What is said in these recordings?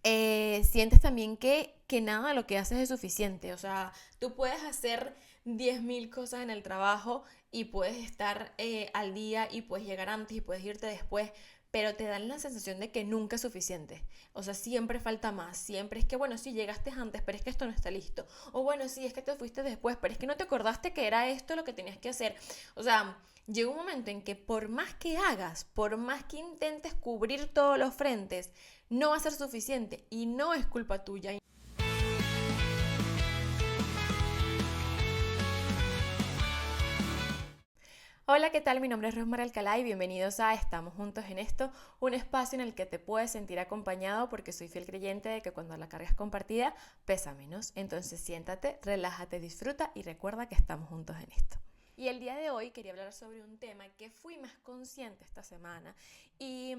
sientes también que nada de lo que haces es suficiente. O sea, tú puedes hacer 10.000 cosas en el trabajo y puedes estar al día y puedes llegar antes y puedes irte después, pero te dan la sensación de que nunca es suficiente. O sea, siempre falta más. Siempre es que, bueno, sí, llegaste antes, pero es que esto no está listo. O bueno, sí, es que te fuiste después, pero es que no te acordaste que era esto lo que tenías que hacer. O sea, llega un momento en que por más que hagas, por más que intentes cubrir todos los frentes, no va a ser suficiente y no es culpa tuya. Hola, ¿qué tal? Mi nombre es Rosmar Alcalá y bienvenidos a Estamos Juntos en Esto, un espacio en el que te puedes sentir acompañado porque soy fiel creyente de que cuando la carga es compartida pesa menos. Entonces siéntate, relájate, disfruta y recuerda que estamos juntos en esto. Y el día de hoy quería hablar sobre un tema que fui más consciente esta semana y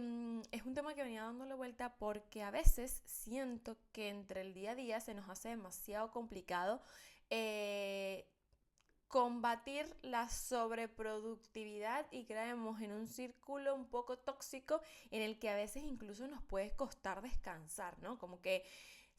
es un tema que venía dándole vuelta porque a veces siento que entre el día a día se nos hace demasiado complicado eh, combatir la sobreproductividad y caemos en un círculo un poco tóxico en el que a veces incluso nos puede costar descansar, ¿no? Como que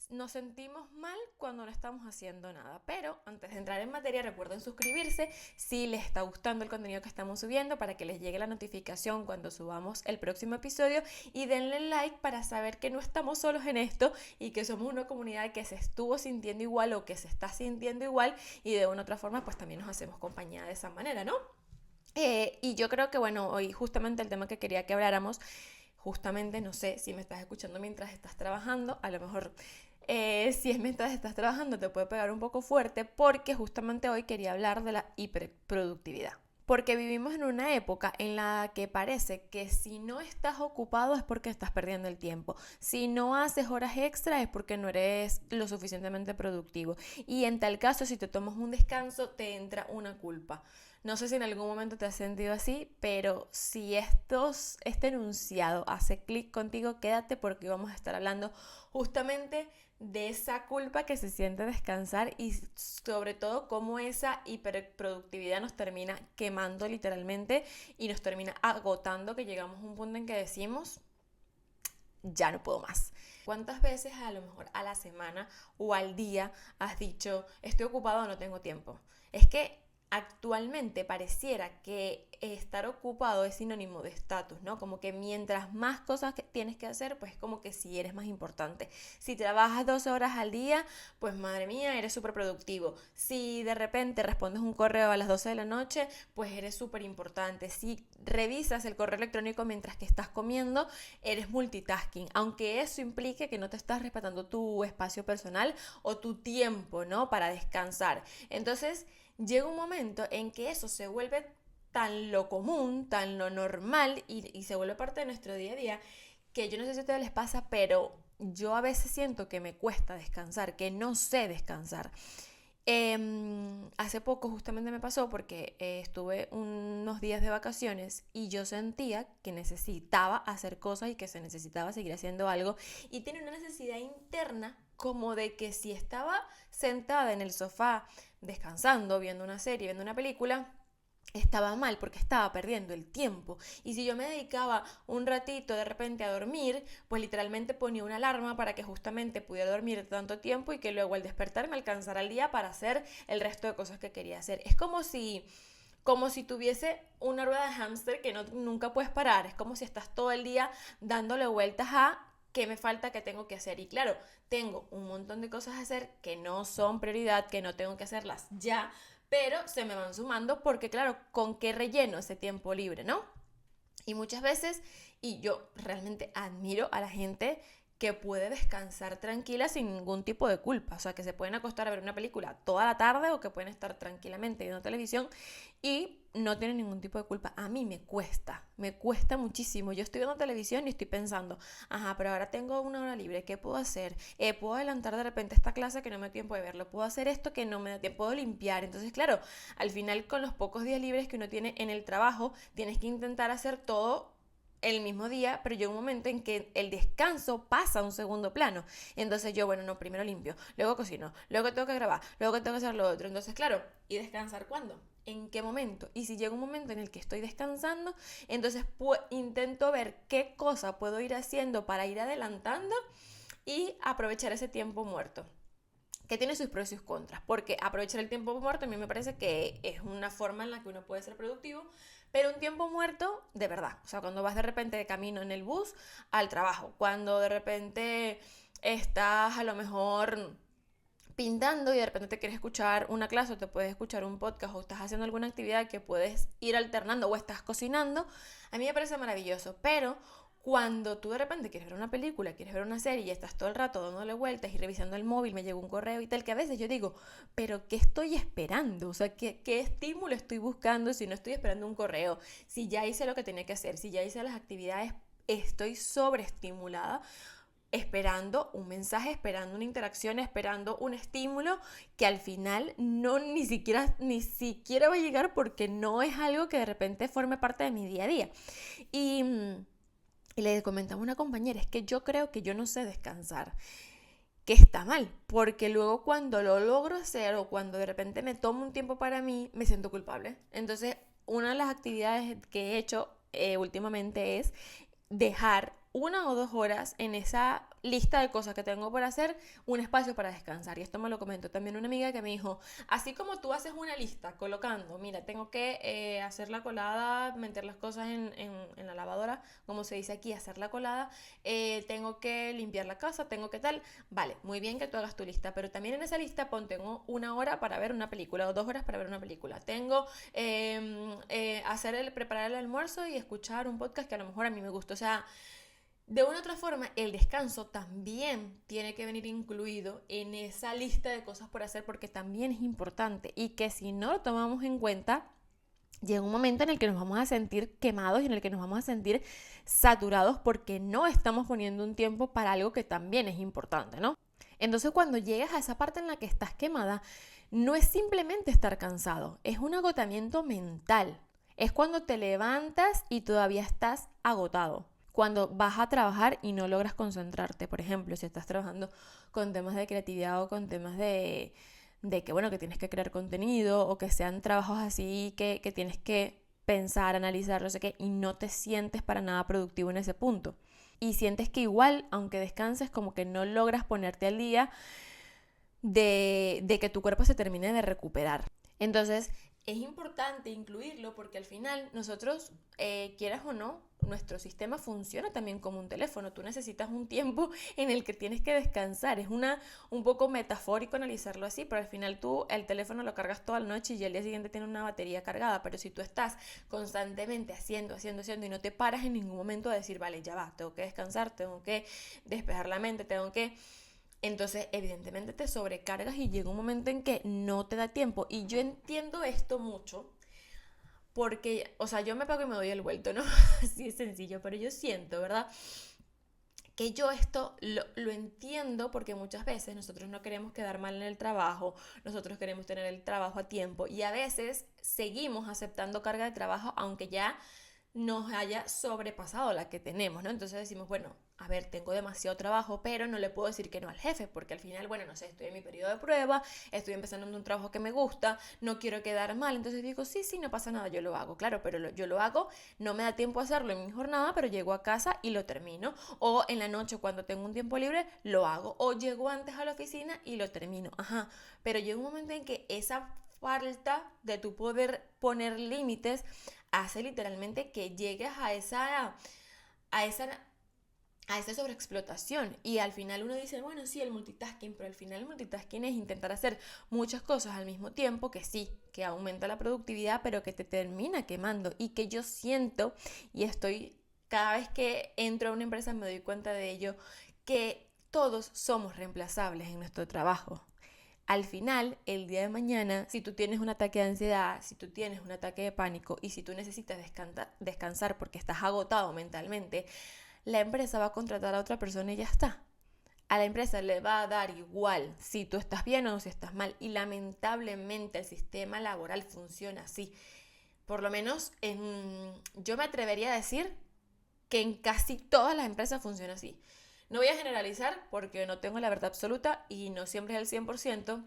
nos sentimos mal cuando no estamos haciendo nada. Pero antes de entrar en materia, recuerden suscribirse si les está gustando el contenido que estamos subiendo para que les llegue la notificación cuando subamos el próximo episodio y denle like para saber que no estamos solos en esto y que somos una comunidad que se estuvo sintiendo igual o que se está sintiendo igual y de una u otra forma pues también nos hacemos compañía de esa manera, ¿no? Y yo creo que bueno, hoy justamente el tema que quería que habláramos, justamente no sé si me estás escuchando mientras estás trabajando, a lo mejor si es mientras estás trabajando te puede pegar un poco fuerte porque justamente hoy quería hablar de la hiperproductividad. Porque vivimos en una época en la que parece que si no estás ocupado es porque estás perdiendo el tiempo. Si no haces horas extra es porque no eres lo suficientemente productivo. Y en tal caso, si te tomas un descanso, te entra una culpa. No sé si en algún momento te has sentido así, pero si este enunciado hace clic contigo, quédate porque vamos a estar hablando justamente de esa culpa que se siente descansar y sobre todo cómo esa hiperproductividad nos termina quemando literalmente y nos termina agotando, que llegamos a un punto en que decimos ya no puedo más. ¿Cuántas veces a lo mejor a la semana o al día has dicho estoy ocupado o no tengo tiempo? Es que actualmente pareciera que estar ocupado es sinónimo de estatus, ¿no? Como que mientras más cosas que tienes que hacer, pues como que si eres más importante. Si trabajas 12 horas al día, pues madre mía, eres súper productivo. Si de repente respondes un correo a las 12 de la noche, pues eres súper importante. Si revisas el correo electrónico mientras que estás comiendo, eres multitasking, aunque eso implique que no te estás respetando tu espacio personal o tu tiempo, ¿no? Para descansar. Entonces, llega un momento en que eso se vuelve tan lo común, tan lo normal y se vuelve parte de nuestro día a día que yo no sé si a ustedes les pasa, pero yo a veces siento que me cuesta descansar, que no sé descansar. Hace poco justamente me pasó porque estuve unos días de vacaciones y yo sentía que necesitaba hacer cosas y que se necesitaba seguir haciendo algo y tenía una necesidad interna como de que si estaba sentada en el sofá descansando, viendo una serie, viendo una película, estaba mal porque estaba perdiendo el tiempo. Y si yo me dedicaba un ratito de repente a dormir, pues literalmente ponía una alarma para que justamente pudiera dormir tanto tiempo y que luego al despertar me alcanzara el día para hacer el resto de cosas que quería hacer. Es como si tuviese una rueda de hámster que no, nunca puedes parar. Es como si estás todo el día dándole vueltas a qué me falta, qué tengo que hacer. Y claro, tengo un montón de cosas a hacer que no son prioridad, que no tengo que hacerlas ya, pero se me van sumando porque claro, ¿con qué relleno ese tiempo libre, no? Y muchas veces, y yo realmente admiro a la gente que puede descansar tranquila sin ningún tipo de culpa, o sea, que se pueden acostar a ver una película toda la tarde o que pueden estar tranquilamente viendo televisión y no tienen ningún tipo de culpa. A mí me cuesta muchísimo. Yo estoy viendo televisión y estoy pensando, ajá, pero ahora tengo una hora libre, ¿qué puedo hacer? Puedo adelantar de repente esta clase que no me da tiempo de verlo, puedo hacer esto que no me da tiempo, puedo limpiar. Entonces, claro, al final con los pocos días libres que uno tiene en el trabajo, tienes que intentar hacer todo el mismo día, pero llega un momento en que el descanso pasa a un segundo plano. Entonces yo, bueno, no, primero limpio, luego cocino, luego tengo que grabar, luego tengo que hacer lo otro. Entonces, claro, ¿y descansar cuándo? ¿En qué momento? Y si llega un momento en el que estoy descansando, entonces intento ver qué cosa puedo ir haciendo para ir adelantando y aprovechar ese tiempo muerto, que tiene sus pros y sus contras, porque aprovechar el tiempo muerto a mí me parece que es una forma en la que uno puede ser productivo, pero un tiempo muerto de verdad, o sea, cuando vas de repente de camino en el bus al trabajo, cuando de repente estás a lo mejor pintando y de repente te quieres escuchar una clase o te puedes escuchar un podcast o estás haciendo alguna actividad que puedes ir alternando o estás cocinando, a mí me parece maravilloso, pero cuando tú de repente quieres ver una película, quieres ver una serie y estás todo el rato dándole vueltas y revisando el móvil, me llegó un correo y tal, que a veces yo digo, pero ¿qué estoy esperando? O sea, ¿qué estímulo estoy buscando si no estoy esperando un correo? Si ya hice lo que tenía que hacer, si ya hice las actividades, estoy sobreestimulada esperando un mensaje, esperando una interacción, esperando un estímulo que al final ni siquiera va a llegar porque no es algo que de repente forme parte de mi día a día. Y, y le comentaba a una compañera, es que yo creo que yo no sé descansar, que está mal, porque luego cuando lo logro hacer o cuando de repente me tomo un tiempo para mí, me siento culpable. Entonces, una de las actividades que he hecho últimamente es dejar 1 o 2 horas en esa lista de cosas que tengo por hacer, un espacio para descansar. Y esto me lo comentó también una amiga que me dijo, así como tú haces una lista colocando, mira, tengo que hacer la colada, meter las cosas en la lavadora, como se dice aquí, hacer la colada, tengo que limpiar la casa, tengo que tal, vale, muy bien que tú hagas tu lista, pero también en esa lista tengo 1 hora para ver una película o 2 horas para ver una película, tengo preparar el almuerzo y escuchar un podcast que a lo mejor a mí me gusta, o sea, de una u otra forma, el descanso también tiene que venir incluido en esa lista de cosas por hacer porque también es importante y que si no lo tomamos en cuenta, llega un momento en el que nos vamos a sentir quemados y en el que nos vamos a sentir saturados porque no estamos poniendo un tiempo para algo que también es importante, ¿no? Entonces, cuando llegas a esa parte en la que estás quemada, no es simplemente estar cansado, es un agotamiento mental. Es cuando te levantas y todavía estás agotado. Cuando vas a trabajar y no logras concentrarte, por ejemplo, si estás trabajando con temas de creatividad o con temas de que, bueno, que tienes que crear contenido o que sean trabajos así que tienes que pensar, analizar, no sé qué, y no te sientes para nada productivo en ese punto. Y sientes que igual, aunque descanses, como que no logras ponerte al día de que tu cuerpo se termine de recuperar. Entonces, es importante incluirlo porque al final nosotros, quieras o no, nuestro sistema funciona también como un teléfono. Tú necesitas un tiempo en el que tienes que descansar. Es un poco metafórico analizarlo así, pero al final tú el teléfono lo cargas toda la noche y al día siguiente tiene una batería cargada. Pero si tú estás constantemente haciendo y no te paras en ningún momento a decir, vale, ya va, tengo que descansar, tengo que despejar la mente, tengo que... Entonces, evidentemente te sobrecargas y llega un momento en que no te da tiempo. Y yo entiendo esto mucho porque, o sea, yo me pago y me doy el vuelto, ¿no? Así es sencillo, pero yo siento, ¿verdad? Que yo esto lo entiendo porque muchas veces nosotros no queremos quedar mal en el trabajo, nosotros queremos tener el trabajo a tiempo y a veces seguimos aceptando carga de trabajo aunque ya nos haya sobrepasado la que tenemos, ¿no? Entonces decimos, bueno, a ver, tengo demasiado trabajo, pero no le puedo decir que no al jefe, porque al final, bueno, no sé, estoy en mi periodo de prueba, estoy empezando en un trabajo que me gusta, no quiero quedar mal, entonces digo, sí, no pasa nada, yo lo hago, claro, pero yo lo hago, no me da tiempo a hacerlo en mi jornada, pero llego a casa y lo termino, o en la noche cuando tengo un tiempo libre, lo hago, o llego antes a la oficina y lo termino, ajá, pero llega un momento en que esa falta de tu poder poner límites hace literalmente que llegues a esa a esa sobreexplotación y al final uno dice, bueno, sí, el multitasking, pero al final el multitasking es intentar hacer muchas cosas al mismo tiempo, que sí, que aumenta la productividad, pero que te termina quemando y que yo siento y estoy, cada vez que entro a una empresa me doy cuenta de ello, que todos somos reemplazables en nuestro trabajo. Al final, el día de mañana, si tú tienes un ataque de ansiedad, si tú tienes un ataque de pánico y si tú necesitas descansar porque estás agotado mentalmente, la empresa va a contratar a otra persona y ya está. A la empresa le va a dar igual si tú estás bien o si estás mal. Y lamentablemente el sistema laboral funciona así. Por lo menos yo me atrevería a decir que en casi todas las empresas funciona así. No voy a generalizar porque no tengo la verdad absoluta y no siempre es el 100%,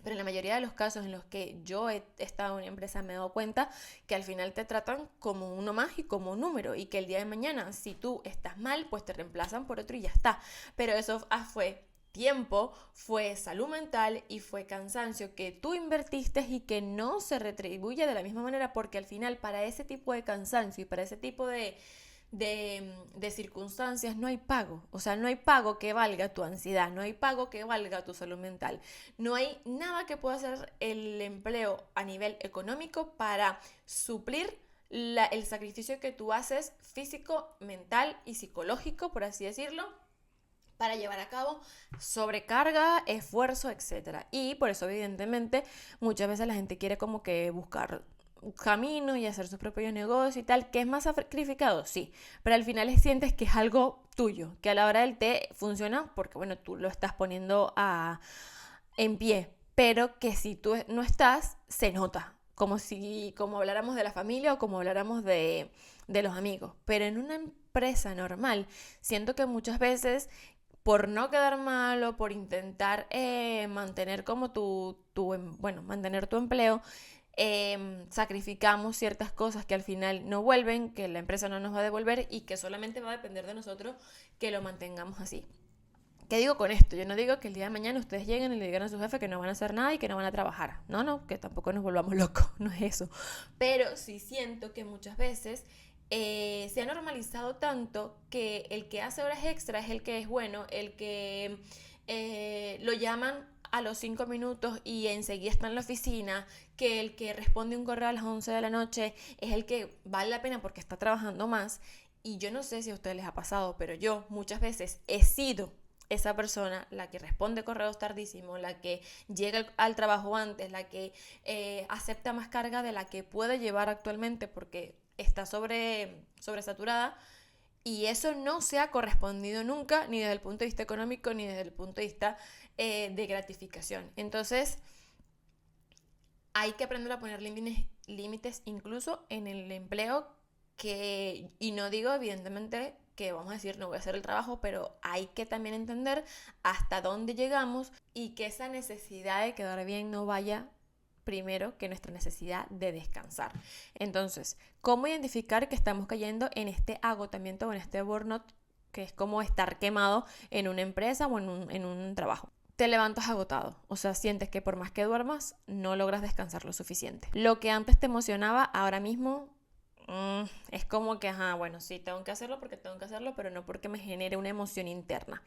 Pero en la mayoría de los casos en los que yo he estado en una empresa me he dado cuenta que al final te tratan como uno más y como un número, y que el día de mañana si tú estás mal pues te reemplazan por otro y ya está. Pero eso fue tiempo, fue salud mental y fue cansancio que tú invertiste y que no se retribuye de la misma manera, porque al final para ese tipo de cansancio y para ese tipo de circunstancias no hay pago. O sea, no hay pago que valga tu ansiedad, no hay pago que valga tu salud mental. No hay nada que pueda hacer el empleo a nivel económico para suplir el sacrificio que tú haces físico, mental y psicológico, por así decirlo, para llevar a cabo sobrecarga, esfuerzo, etcétera. Y por eso, evidentemente, muchas veces la gente quiere como que buscar un camino y hacer sus propios negocios y tal, que es más sacrificado, sí, pero al final sientes que es algo tuyo, que a la hora del té funciona porque, bueno, tú lo estás poniendo en pie, pero que si tú no estás, se nota, como habláramos de la familia o como habláramos de los amigos. Pero en una empresa normal, siento que muchas veces por no quedar mal o por intentar mantener como mantener tu empleo, sacrificamos ciertas cosas que al final no vuelven, que la empresa no nos va a devolver y que solamente va a depender de nosotros que lo mantengamos así. ¿Qué digo con esto? Yo no digo que el día de mañana ustedes lleguen y le digan a su jefe que no van a hacer nada y que no van a trabajar. No, que tampoco nos volvamos locos, no es eso. Pero sí siento que muchas veces se ha normalizado tanto que el que hace horas extra es el que es bueno, el que lo llaman a los 5 minutos y enseguida está en la oficina, que el que responde un correo a las 11 de la noche es el que vale la pena porque está trabajando más. Y yo no sé si a ustedes les ha pasado, pero yo muchas veces he sido esa persona, la que responde correos tardísimo, la que llega al trabajo antes, la que acepta más carga de la que puede llevar actualmente porque está sobresaturada, y eso no se ha correspondido nunca, ni desde el punto de vista económico, ni desde el punto de vista de gratificación. Entonces, hay que aprender a poner límites incluso en el empleo, y no digo evidentemente que vamos a decir no voy a hacer el trabajo, pero hay que también entender hasta dónde llegamos y que esa necesidad de quedar bien no vaya primero que nuestra necesidad de descansar. Entonces, ¿cómo identificar que estamos cayendo en este agotamiento o en este burnout, que es como estar quemado en una empresa o en un trabajo? Te levantas agotado, o sea, sientes que por más que duermas, no logras descansar lo suficiente. Lo que antes te emocionaba, ahora mismo es como que, bueno, sí, tengo que hacerlo porque tengo que hacerlo, pero no porque me genere una emoción interna.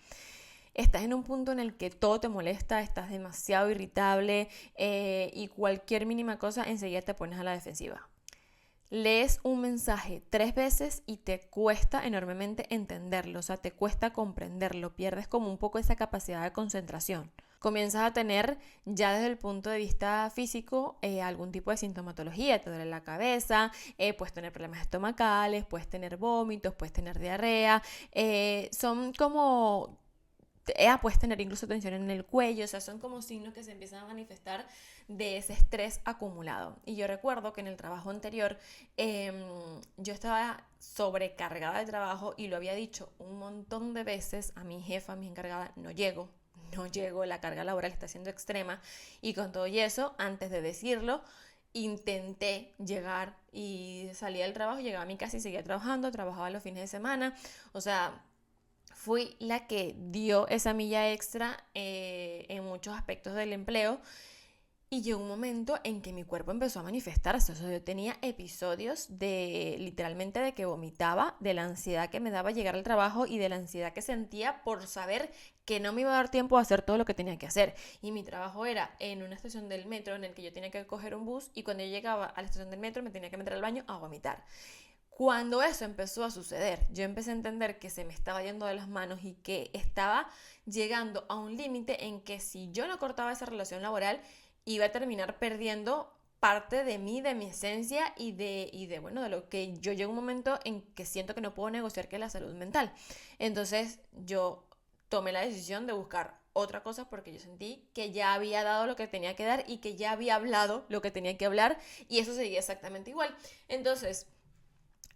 Estás en un punto en el que todo te molesta, estás demasiado irritable y cualquier mínima cosa enseguida te pones a la defensiva. Lees un mensaje 3 veces y te cuesta enormemente entenderlo, o sea, te cuesta comprenderlo, pierdes como un poco esa capacidad de concentración. Comienzas a tener ya desde el punto de vista físico algún tipo de sintomatología, te duele la cabeza, puedes tener problemas estomacales, puedes tener vómitos, puedes tener diarrea, son como... puedes tener incluso tensión en el cuello, o sea, son como signos que se empiezan a manifestar de ese estrés acumulado. Y yo recuerdo que en el trabajo anterior yo estaba sobrecargada de trabajo y lo había dicho un montón de veces a mi jefa, a mi encargada, no llego, la carga laboral está siendo extrema, y con todo y eso, antes de decirlo, intenté llegar y salía del trabajo, llegaba a mi casa y seguía trabajando, trabajaba los fines de semana, o sea... Fui la que dio esa milla extra en muchos aspectos del empleo, y llegó un momento en que mi cuerpo empezó a manifestarse. O sea, yo tenía episodios literalmente de que vomitaba, de la ansiedad que me daba llegar al trabajo y de la ansiedad que sentía por saber que no me iba a dar tiempo a hacer todo lo que tenía que hacer. Y mi trabajo era en una estación del metro en el que yo tenía que coger un bus, y cuando yo llegaba a la estación del metro me tenía que meter al baño a vomitar. Cuando eso empezó a suceder, yo empecé a entender que se me estaba yendo de las manos y que estaba llegando a un límite en que si yo no cortaba esa relación laboral, iba a terminar perdiendo parte de mí, de mi esencia bueno, de lo que yo llego a un momento en que siento que no puedo negociar, que es la salud mental. Entonces yo tomé la decisión de buscar otra cosa porque yo sentí que ya había dado lo que tenía que dar y que ya había hablado lo que tenía que hablar, y eso seguía exactamente igual. Entonces...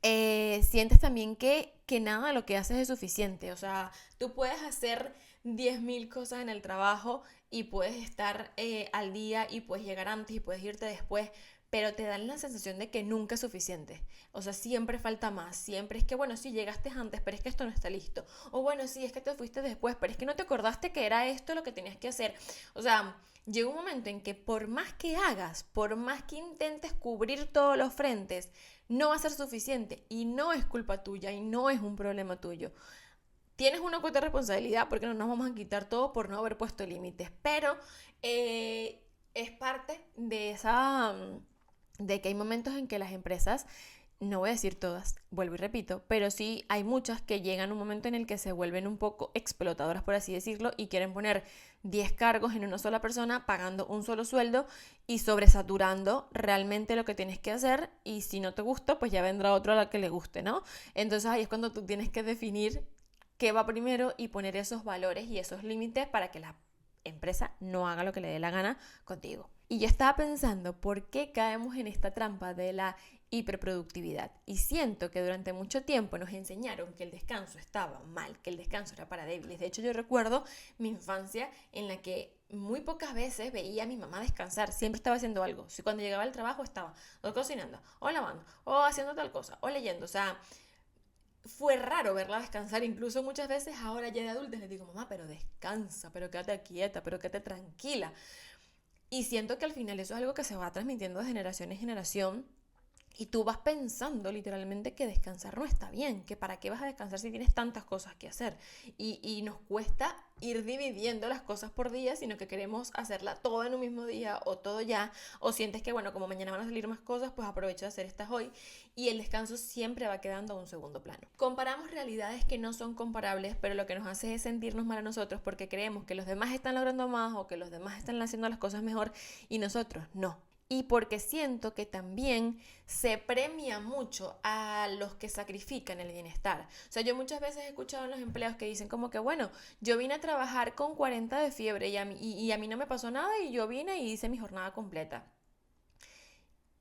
sientes también que nada de lo que haces es suficiente. O sea, tú puedes hacer 10.000 cosas en el trabajo y puedes estar al día y puedes llegar antes y puedes irte después, pero te dan la sensación de que nunca es suficiente. O sea, siempre falta más, siempre es que, bueno, sí, llegaste antes, pero es que esto no está listo. O bueno, sí, es que te fuiste después, pero es que no te acordaste que era esto lo que tenías que hacer. O sea, llega un momento en que por más que hagas, por más que intentes cubrir todos los frentes, no va a ser suficiente y no es culpa tuya y no es un problema tuyo. Tienes una cuota de responsabilidad porque no nos vamos a quitar todo por no haber puesto límites, pero es parte de de que hay momentos en que las empresas, no voy a decir todas, vuelvo y repito, pero sí hay muchas que llegan a un momento en el que se vuelven un poco explotadoras, por así decirlo, y quieren poner 10 cargos en una sola persona, pagando un solo sueldo y sobresaturando realmente lo que tienes que hacer, y si no te gusta, pues ya vendrá otro a la que le guste, ¿no? Entonces ahí es cuando tú tienes que definir qué va primero y poner esos valores y esos límites para que la empresa no haga lo que le dé la gana contigo. Y yo estaba pensando, ¿por qué caemos en esta trampa de la hiperproductividad? Y siento que durante mucho tiempo nos enseñaron que el descanso estaba mal, que el descanso era para débiles. De hecho, yo recuerdo mi infancia en la que muy pocas veces veía a mi mamá descansar, siempre estaba haciendo algo. Si cuando llegaba al trabajo estaba o cocinando, o lavando, o haciendo tal cosa, o leyendo. O sea, fue raro verla descansar, incluso muchas veces ahora ya de adulta les digo, mamá, pero descansa, pero quédate quieta, pero quédate tranquila. Y siento que al final eso es algo que se va transmitiendo de generación en generación y tú vas pensando literalmente que descansar no está bien, que para qué vas a descansar si tienes tantas cosas que hacer. Y nos cuesta ir dividiendo las cosas por día, sino que queremos hacerla todo en un mismo día o todo ya, o sientes que, bueno, como mañana van a salir más cosas, pues aprovecho de hacer estas hoy, y el descanso siempre va quedando a un segundo plano. Comparamos realidades que no son comparables, pero lo que nos hace es sentirnos mal a nosotros porque creemos que los demás están logrando más o que los demás están haciendo las cosas mejor y nosotros no. Y porque siento que también se premia mucho a los que sacrifican el bienestar. O sea, yo muchas veces he escuchado a los empleados que dicen como que, bueno, yo vine a trabajar con 40 de fiebre y a mí no me pasó nada y yo vine y hice mi jornada completa.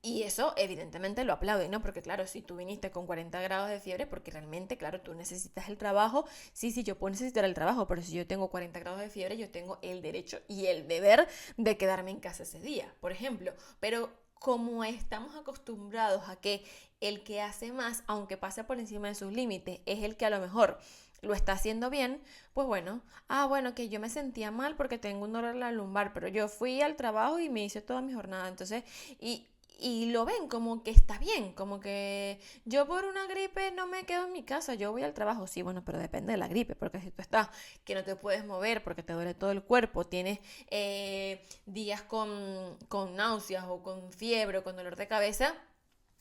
Y eso evidentemente lo aplauden, ¿no? Porque claro, si tú viniste con 40 grados de fiebre, porque realmente, claro, tú necesitas el trabajo, sí, sí, yo puedo necesitar el trabajo, pero si yo tengo 40 grados de fiebre, yo tengo el derecho y el deber de quedarme en casa ese día, por ejemplo. Pero como estamos acostumbrados a que el que hace más, aunque pase por encima de sus límites, es el que a lo mejor lo está haciendo bien, pues bueno, bueno, que yo me sentía mal porque tengo un dolor en la lumbar, pero yo fui al trabajo y me hice toda mi jornada, entonces, y lo ven como que está bien, como que yo por una gripe no me quedo en mi casa, yo voy al trabajo, sí, bueno, pero depende de la gripe, porque si tú estás que no te puedes mover porque te duele todo el cuerpo, tienes días con náuseas o con fiebre o con dolor de cabeza,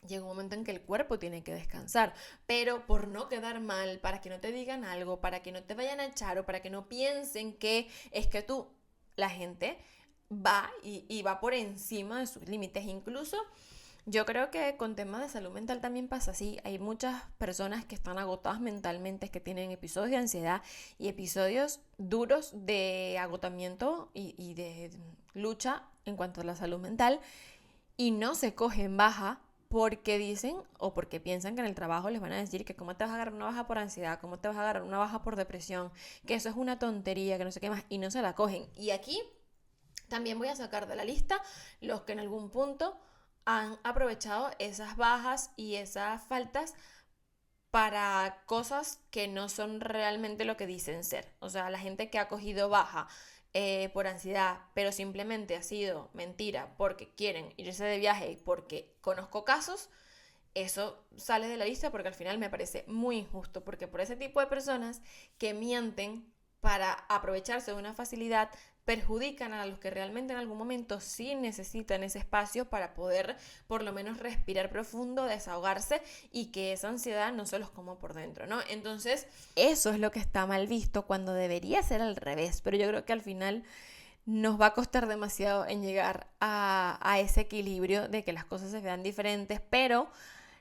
llega un momento en que el cuerpo tiene que descansar, pero por no quedar mal, para que no te digan algo, para que no te vayan a echar o para que no piensen que es que tú, la gente va y va por encima de sus límites. Incluso yo creo que con temas de salud mental también pasa así. Hay muchas personas que están agotadas mentalmente, que tienen episodios de ansiedad y episodios duros de agotamiento y de lucha en cuanto a la salud mental y no se cogen baja porque dicen o porque piensan que en el trabajo les van a decir que cómo te vas a agarrar una baja por ansiedad, cómo te vas a agarrar una baja por depresión, que eso es una tontería, que no sé qué más, y no se la cogen. Y aquí también voy a sacar de la lista los que en algún punto han aprovechado esas bajas y esas faltas para cosas que no son realmente lo que dicen ser. O sea, la gente que ha cogido baja por ansiedad, pero simplemente ha sido mentira porque quieren irse de viaje y porque conozco casos, eso sale de la lista porque al final me parece muy injusto, porque por ese tipo de personas que mienten para aprovecharse de una facilidad, perjudican a los que realmente en algún momento sí necesitan ese espacio para poder por lo menos respirar profundo, desahogarse y que esa ansiedad no se los coma por dentro, ¿no? Entonces, eso es lo que está mal visto cuando debería ser al revés, pero yo creo que al final nos va a costar demasiado en llegar a ese equilibrio de que las cosas se vean diferentes, pero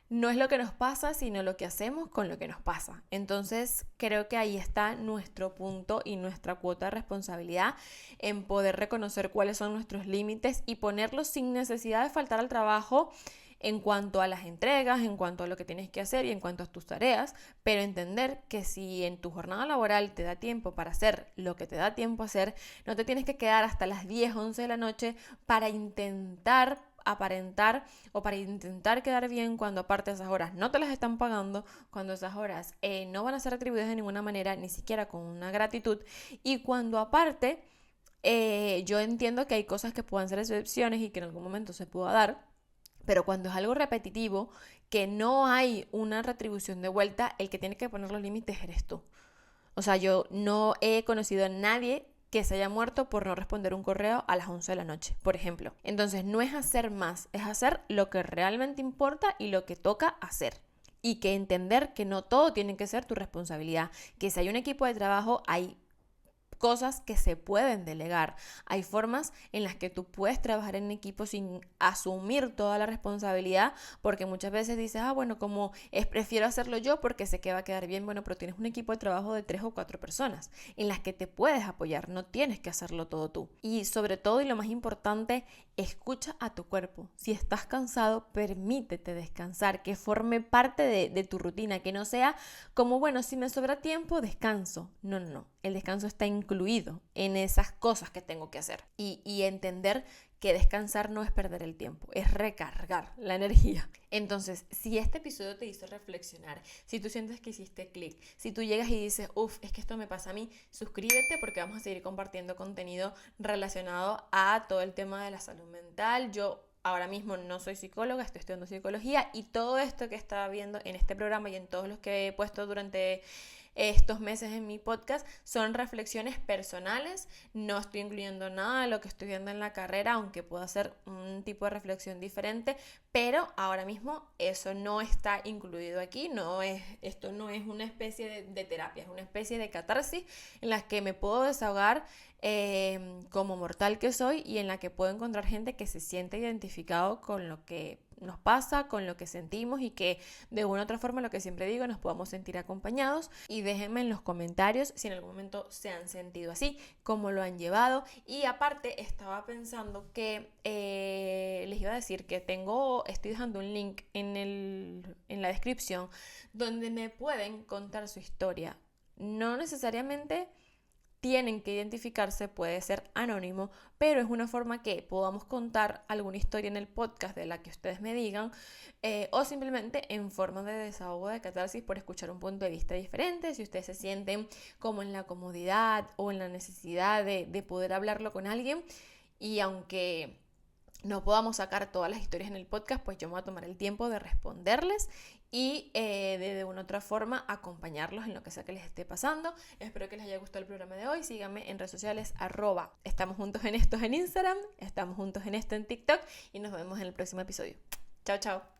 no es lo que nos pasa, sino lo que hacemos con lo que nos pasa. Entonces, creo que ahí está nuestro punto y nuestra cuota de responsabilidad en poder reconocer cuáles son nuestros límites y ponerlos sin necesidad de faltar al trabajo en cuanto a las entregas, en cuanto a lo que tienes que hacer y en cuanto a tus tareas, pero entender que si en tu jornada laboral te da tiempo para hacer lo que te da tiempo a hacer, no te tienes que quedar hasta las 10, 11 de la noche para intentar aparentar o para intentar quedar bien cuando aparte esas horas no te las están pagando, cuando esas horas no van a ser atribuidas de ninguna manera, ni siquiera con una gratitud, y cuando aparte yo entiendo que hay cosas que puedan ser excepciones y que en algún momento se pueda dar, pero cuando es algo repetitivo, que no hay una retribución de vuelta, el que tiene que poner los límites eres tú. O sea, yo no he conocido a nadie que se haya muerto por no responder un correo a las 11 de la noche, por ejemplo. Entonces, no es hacer más, es hacer lo que realmente importa y lo que toca hacer. Y que entender que no todo tiene que ser tu responsabilidad, que si hay un equipo de trabajo, hay cosas que se pueden delegar. Hay formas en las que tú puedes trabajar en equipo sin asumir toda la responsabilidad, porque muchas veces dices, bueno, como prefiero hacerlo yo porque sé que va a quedar bien. Bueno, pero tienes un equipo de trabajo de 3 o 4 personas en las que te puedes apoyar, no tienes que hacerlo todo tú. Y sobre todo, y lo más importante, escucha a tu cuerpo. Si estás cansado, permítete descansar, que forme parte de tu rutina, que no sea como, bueno, si me sobra tiempo, descanso. No, no, no. El descanso está incluido en esas cosas que tengo que hacer. Y entender que descansar no es perder el tiempo, es recargar la energía. Entonces, si este episodio te hizo reflexionar, si tú sientes que hiciste clic, si tú llegas y dices, es que esto me pasa a mí, suscríbete porque vamos a seguir compartiendo contenido relacionado a todo el tema de la salud mental. Yo ahora mismo no soy psicóloga, estoy estudiando psicología, y todo esto que estaba viendo en este programa y en todos los que he puesto durante estos meses en mi podcast son reflexiones personales. No estoy incluyendo nada de lo que estoy viendo en la carrera, aunque pueda ser un tipo de reflexión diferente, pero ahora mismo eso no está incluido aquí. Esto no es una especie de terapia, es una especie de catarsis en la que me puedo desahogar como mortal que soy, y en la que puedo encontrar gente que se siente identificado con lo que nos pasa, con lo que sentimos, y que de una u otra forma, lo que siempre digo, nos podamos sentir acompañados. Y déjenme en los comentarios si en algún momento se han sentido así, cómo lo han llevado. Y aparte estaba pensando que les iba a decir que estoy dejando un link en la descripción donde me pueden contar su historia. No necesariamente tienen que identificarse, puede ser anónimo, pero es una forma que podamos contar alguna historia en el podcast de la que ustedes me digan, o simplemente en forma de desahogo, de catarsis, por escuchar un punto de vista diferente. Si ustedes se sienten como en la comodidad o en la necesidad de poder hablarlo con alguien, y aunque no podamos sacar todas las historias en el podcast, pues yo me voy a tomar el tiempo de responderles y de una u otra forma acompañarlos en lo que sea que les esté pasando. Espero que les haya gustado el programa de hoy. Síganme en redes sociales, @estamos juntos en esto en Instagram, estamos juntos en esto en TikTok, y nos vemos en el próximo episodio. Chao, chao.